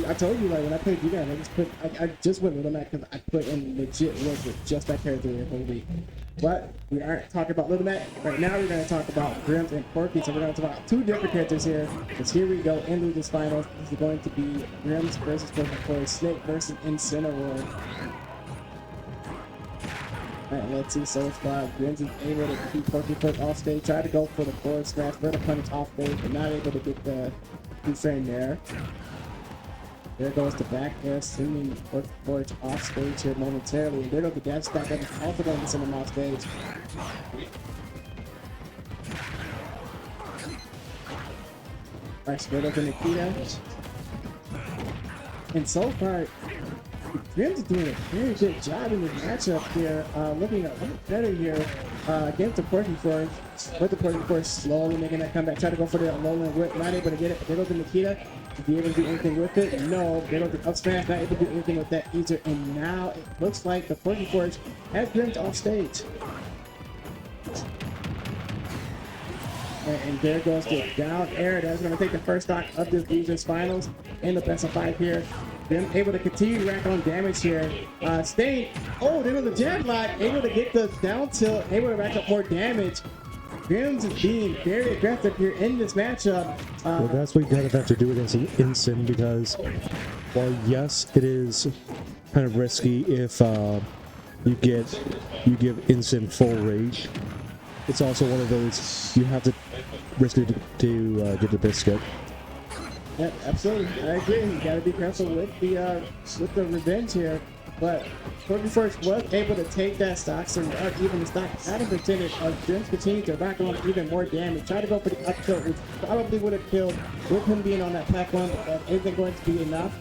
I told you, like, when I played you guys, I just went Little Mac because I put in legit work with just that character the whole week. But we aren't talking about Little Mac. Right now, we're going to talk about Grimmz and Porky. So we're going to talk about two different characters here. Because here we go into this finals. This is going to be Grimmz versus ThePorkyForge, Snake versus Incineroar. Alright, let's see so far. Grimmz is able to keep ThePorkyForge off stage. Try to go for the forward smash, for the punish off stage, but not able to get the frame there. There goes the back air, sending ThePorkyForge off stage here momentarily. There goes the dash stack that is also going to send him off stage. Alright, straight up to Nikita. And so far, Grimmz is doing a very good job in this matchup here, looking a lot better here against ThePorkyForge. But ThePorkyForge slowly making that comeback, try to go for the lowland whip, not able to get it. But there goes the Nikita. To be able to do anything with it? No. There goes the up smash, not able to do anything with that either. And now it looks like ThePorkyForge has Grimmz off stage. And there goes the down air. That's going to take the first stock of this losers finals in the best of 5 here. Grimmz able to continue to rack on damage here. Staying. Oh, there was a jab lock. Able to get the down tilt. Able to rack up more damage. Grimmz is being very aggressive here in this matchup. Well, that's what you kind of have to do against Incin, because while yes, it is kind of risky if you give Incin full rage, it's also one of those you have to risk it to get the biscuit. Yep, absolutely. I agree. You got to be careful with the revenge here. But ThePorkyForge was able to take that stock, so even the stock out of percentage of Grimmz continued to rack on even more damage. Try to go for the up tilt, which probably would have killed with him being on that pack one, but that isn't going to be enough.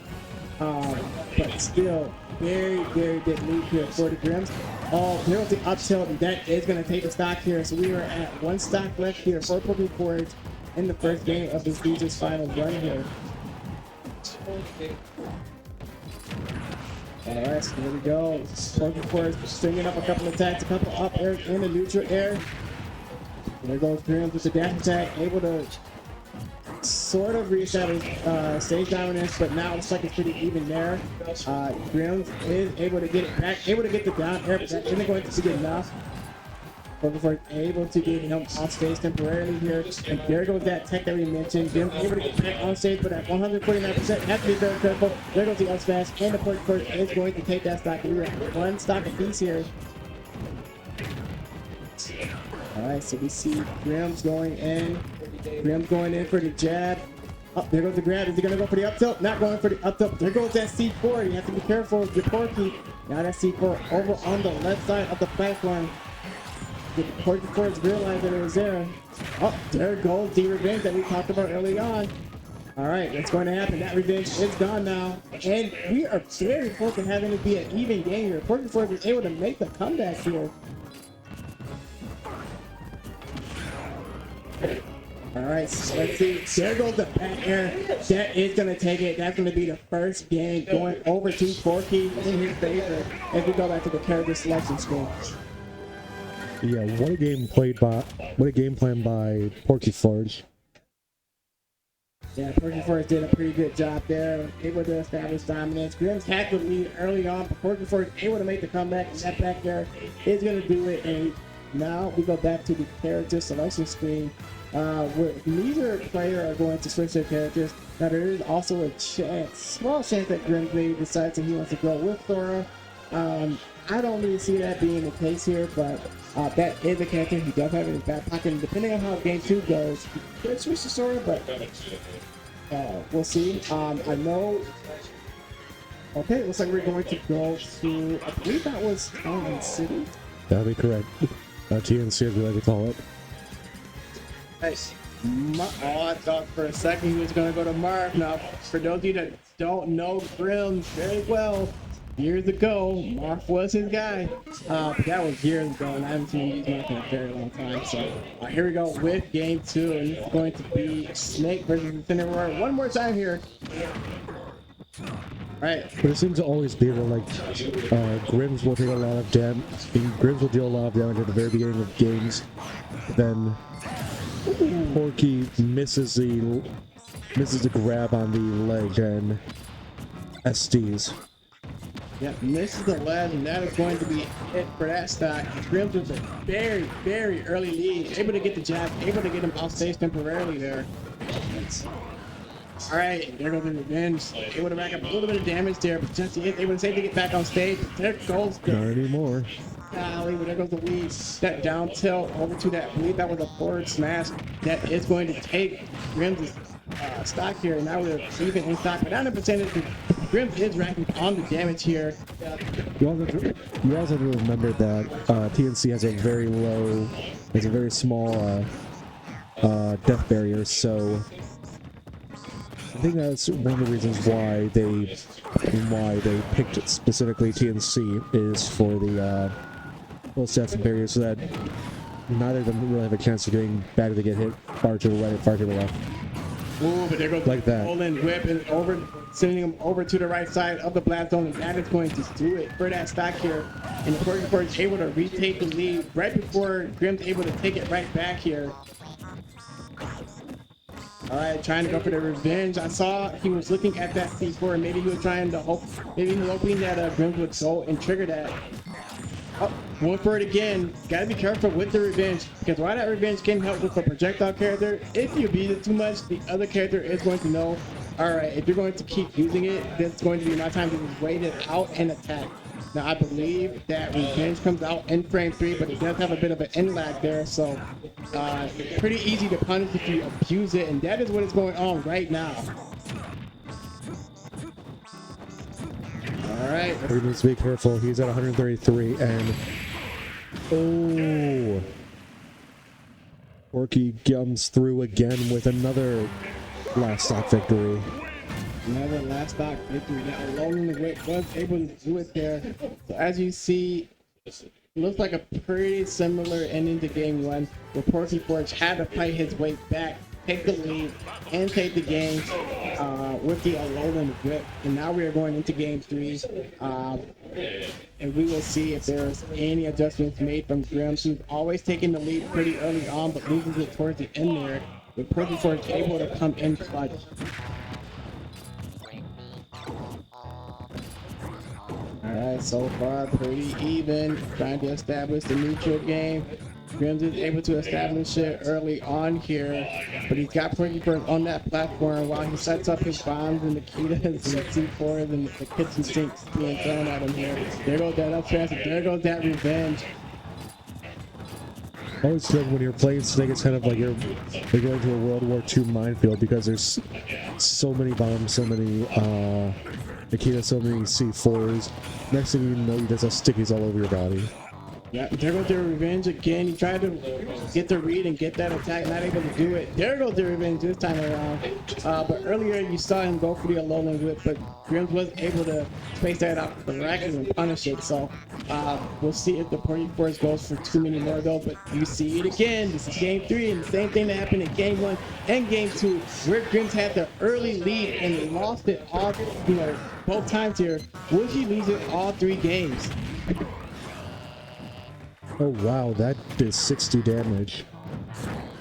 But still, very, very good lead here for the Grimmz. Oh, there was the up tilt, and that is going to take the stock here. So we are at 1 stock left here for ThePorkyForge in the first game of this losers final run here. Alright, so here we go. ThePorkyForge stringing up a couple of attacks, a couple up airs in the neutral air. There goes Grimmz with the dash attack, able to sort of reestablish stage dominance, but now it's like it's pretty even there. Grimmz is able to get it back, able to get the down air, but that isn't going to be enough. ThePorkyForge able to get him off stage temporarily here, and there goes that tech that we mentioned. Grimmz able to get back on stage, but at 149%, have to be very careful. There goes the up smash, and ThePorkyForge is going to take that stock. We were at 1 stock apiece here. Alright, so we see Grimmz going in. Grimmz going in for the jab. Oh, there goes the grab. Is he going to go for the up tilt? Not going for the up tilt. There goes that C4. You have to be careful with your Porky. Now that C4 over on the left side of the platform. The ThePorkyForge realized that it was there. Oh, there goes the revenge that we talked about early on. Alright, what's going to happen? That revenge is gone now. And we are very close to having it be an even game here. ThePorkyForge is able to make the comeback here. Alright, so let's see. There goes the back air. That is going to take it. That's going to be the first game going over to Porky in his favor as we go back to the character selection screen. Yeah, what a game plan by ThePorkyForge. Yeah, ThePorkyForge did a pretty good job there, able to establish dominance. Grimmz had the lead early on, but ThePorkyForge able to make the comeback, and that back there is going to do it. And now we go back to the character selection screen, where neither player are going to switch their characters. Now there is also a chance, small chance, that Grimmz maybe decides that he wants to go with Thora. I don't really see that being the case here, but that is a character he does have in his back pocket. And depending on how game 2 goes, he could switch to Sora, but we'll see. I know. Okay, looks like we're going to go to, I believe that was Town City. That'll be correct. TNC, as we like to call it. Nice. Oh, I thought for a second he was going to go to Marv. Now, for those of you that don't know Grimmz very well, years ago, Marv was his guy. That was years ago, and I haven't seen him in a very long time. So here we go with game 2, and it's going to be Snake versus Incineroar. One more time here. Right. But it seems to always be that, like, Grimmz will take a lot of damage. Grimmz will deal a lot of damage at the very beginning of games. Then Porky misses the grab on the leg, and SDs. Yep, misses the lead, and that is going to be it for that stock. Grimmz with a very, very early lead, able to get the jab, able to get him off stage temporarily there. All right, there goes the revenge. Able to rack up a little bit of damage there, but just is able to save to get back on stage. There goes the Not anymore. golly, but there goes the lead. That down tilt over to that. I believe that was a forward smash that is going to take Grimmz' stock here. And now we're even in stock, but down the percentage. Grimmz is racking on the damage here. You also have to remember that TNC has a very low, has a very small death barrier, so I think that's one of the reasons why they picked specifically TNC is for the low death barrier, so that neither of them really have a chance of getting back to get hit far to the right or far to the left. Ooh, but there goes like that. Golden Whip and over, sending him over to the right side of the blast zone, and that is going to do it for that stock here. And the ThePorkyForge able to retake the lead right before Grimmz able to take it right back here. All right, trying to go for the revenge. I saw he was looking at that C4, and maybe he was trying to hope, maybe he was hoping that Grimmz would go and trigger that. Oh, going for it again. Gotta be careful with the revenge, because while that revenge can help with the projectile character, if you abuse it too much, the other character is going to know, all right, if you're going to keep using it, that's going to be my time to just wait it out and attack. Now, I believe that revenge comes out in frame 3, but it does have a bit of an end lag there, so pretty easy to punish if you abuse it, and that is what is going on right now. All right. He needs to be careful. He's at 133, and oh, Porky comes through again with another last stock victory. Another last stock victory. Now, Logan was able to do it there. So as you see, it looks like a pretty similar ending to game 1, where ThePorkyForge had to fight his way back, take the lead, and take the game with the Alolan Whip. And now we are going into game 3, and we will see if there's any adjustments made from Grimmz, who's always taking the lead pretty early on, but loses it towards the end there. With ThePorkyForge able to come in clutch. Alright, so far pretty even. Trying to establish the neutral game. Grimmz is able to establish it early on here, but he's got ThePorkyForge on that platform while he sets up his bombs and the Kitas and the C4s and the kitchen sinks being thrown at him here. There goes that up smash, there goes that revenge. I always feel when you're playing Snake, it's kind of like you're going to a World War II minefield, because there's so many bombs, so many Nikita, so many C4s. Next thing you know, you just have stickies all over your body. Yeah, there goes their revenge again. He tried to get the read and get that attack, not able to do it. There goes the revenge this time around. But earlier you saw him go for the Alolan Whip, but Grimmz was able to space that out correctly and punish it. So we'll see if the ThePorkyForge goes for too many more of those. But you see it again. This is game 3, and the same thing that happened in game 1 and game 2, where Grimmz had the early lead and lost it all, both times here. Will he lose it all 3 games? Oh wow, that did 60 damage.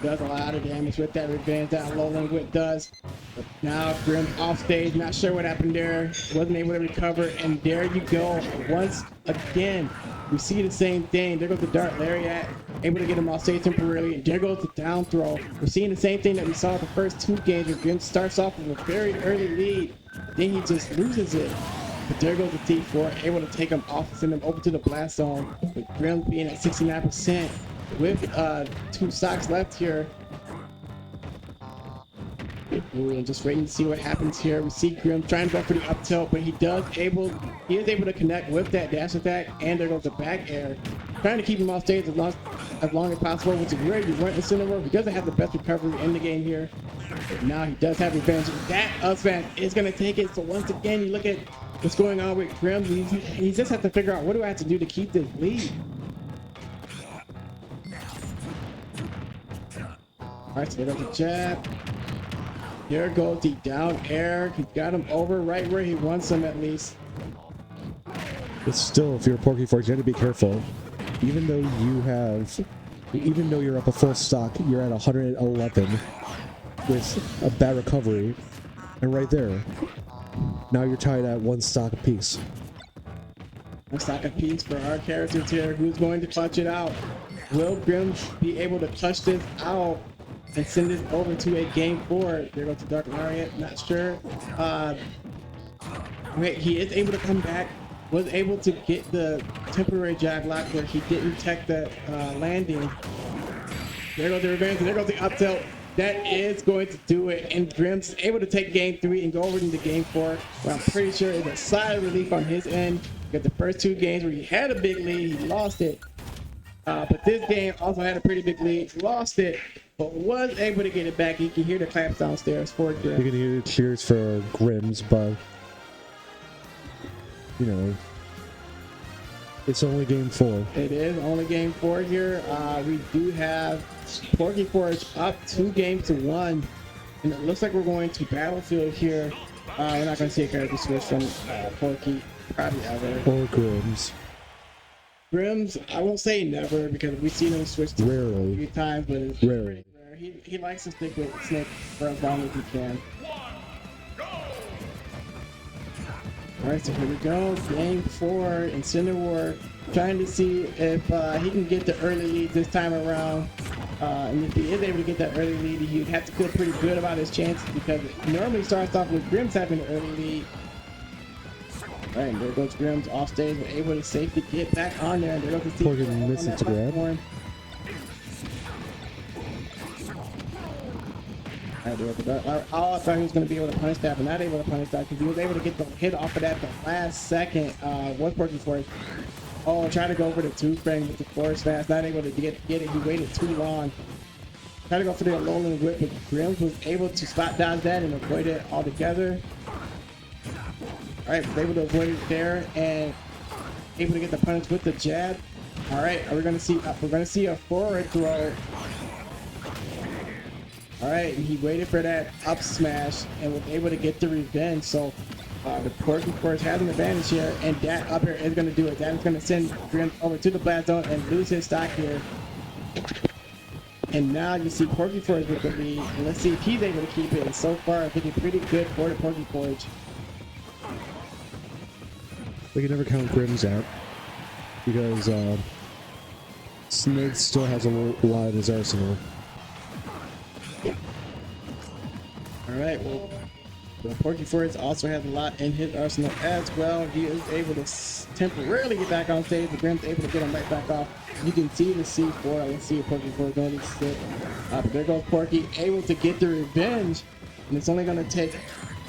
Does a lot of damage with that revenge that Alolan Whip does. But now Grimmz off stage, not sure what happened there, wasn't able to recover, and there you go. Once again, we see the same thing. There goes the Dart Lariat, able to get him off stage temporarily, and there goes the down throw. We're seeing the same thing that we saw the first 2 games, where Grimmz starts off with a very early lead, then he just loses it. But there goes the T4, able to take him off and send him over to the blast zone, with Grimmz being at 69% with 2 stocks left here. Ooh, and just waiting to see what happens here. We see Grimmz trying to go for the up tilt, but he is able to connect with that dash attack, and there goes the back air. Trying to keep him off stage as long as possible, which is where you want Incineroar. He doesn't have the best recovery in the game here. But now he does have revenge. That up smash is going to take it. So once again, you look at what's going on with Grimmz. He just has to figure out, what do I have to do to keep this lead? Alright, so there goes the jab. There goes the down air. He's got him over right where he wants him, at least. But still, if you're a ThePorkyForge, you have to be careful. Even though you're up a full stock, you're at 111 with a bad recovery. And right there, Now you're tied at 1 stock apiece. One stock apiece for our characters here. Who's going to clutch it out? Will Grimmz be able to clutch this out and send this over to a game 4? There goes the Dark Lariat. Not sure. Wait, he is able to come back. Was able to get the temporary jab lock where he didn't tech the landing. There goes the revenge. There goes the up tilt. That is going to do it. And Grimmz is able to take game 3 and go over into game 4. Well, I'm pretty sure it's a sigh of relief on his end. Got the first 2 games where he had a big lead, he lost it. But this game also had a pretty big lead, lost it, but was able to get it back. You can hear the claps downstairs for Grimmz. You can hear the cheers for Grimmz, but you know, it's only game 4. It is only game 4 here. We do have ThePorkyForge up 2 games to 1, and it looks like we're going to Battlefield here. We're not going to see a character switch from Porky probably ever. Or Grimmz. Grimmz, I won't say never because we've seen him switch to Rarely. a few times, but it's Rarely. rare. He likes to stick with Snake for as long as he can. Alright, so here we go. Game 4, Incineroar trying to see if he can get the early lead this time around. And if he is able to get that early lead, he'd have to feel pretty good about his chances because it normally starts off with Grimmz having the early lead. Alright, there goes Grimmz off stage, but able to safely get back on there. And there goes the Porky misses to grab. Alright, there goes the I thought he was going to be able to punish that, but not able to punish that because he was able to get the hit off of that the last second. What's working for it? Oh, trying to go for the 2-frame with the force fast, not able to get it. He waited too long. Tried to go for the Alolan whip, but Grimmz was able to spot dodge that and avoid it altogether. Alright, was able to avoid it there and able to get the punish with the jab. Alright, we're gonna see a forward throw. Alright, and he waited for that up smash and was able to get the revenge. So ThePorkyForge has an advantage here, and that up air is gonna do it. That is gonna send Grimmz over to the blast zone and lose his stock here. And now you see ThePorkyForge with the lead. And let's see if he's able to keep it. And so far, it's looking pretty good for ThePorkyForge. We can never count Grimmz out because Snake still has a lot in his arsenal. Alright, well, ThePorkyForge also has a lot in his arsenal as well. He is able to temporarily get back on stage, but Grimmz able to get him right back off. You can see the C4. Let's see if ThePorkyForge going to sit. But there goes Porky, able to get the revenge, and it's only going to take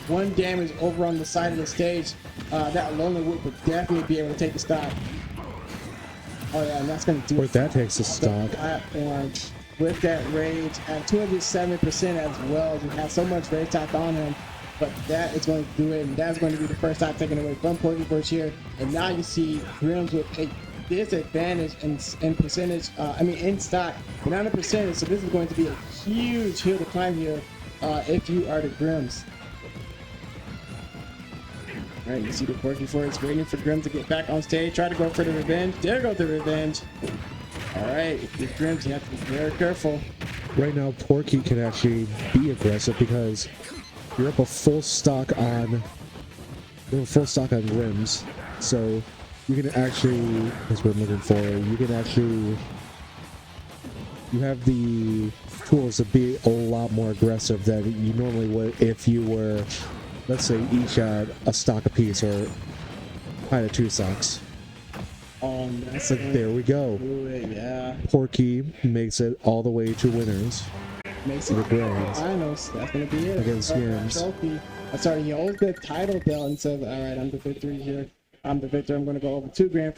1 damage over on the side of the stage. That Alolan whip would definitely be able to take the stock. Oh yeah, and that's going to do Or it. that takes the stock. Platform with that rage at 207% as well. He has so much rage tapped on him, but that is going to do it, and that's going to be the first time taken away from ThePorkyForge here. And now you see Grimmz with a disadvantage in percentage, in stock, but not in percentage. So this is going to be a huge hill to climb here if you are the Grimmz. Alright, you see ThePorkyForge waiting for Grimmz to get back on stage, try to go for the revenge. There goes the revenge. Alright, with Grimmz, you have to be very careful. Right now, Porky can actually be aggressive because you're up a full stock on Grimmz, so you can actually, that's what I'm looking for, you have the tools to be a lot more aggressive than you normally would if you were, let's say, each at a stock apiece or kind of 2 stocks. Oh, that's But there we go. Yeah. Porky makes it all the way to winners. Makes The it Grimmz. finals. That's gonna be it. Against Grimmz. Trophy. Sorry, he holds the title belt and says, "All right, I'm the victory here. I'm the victor. I'm gonna go over 2 grand."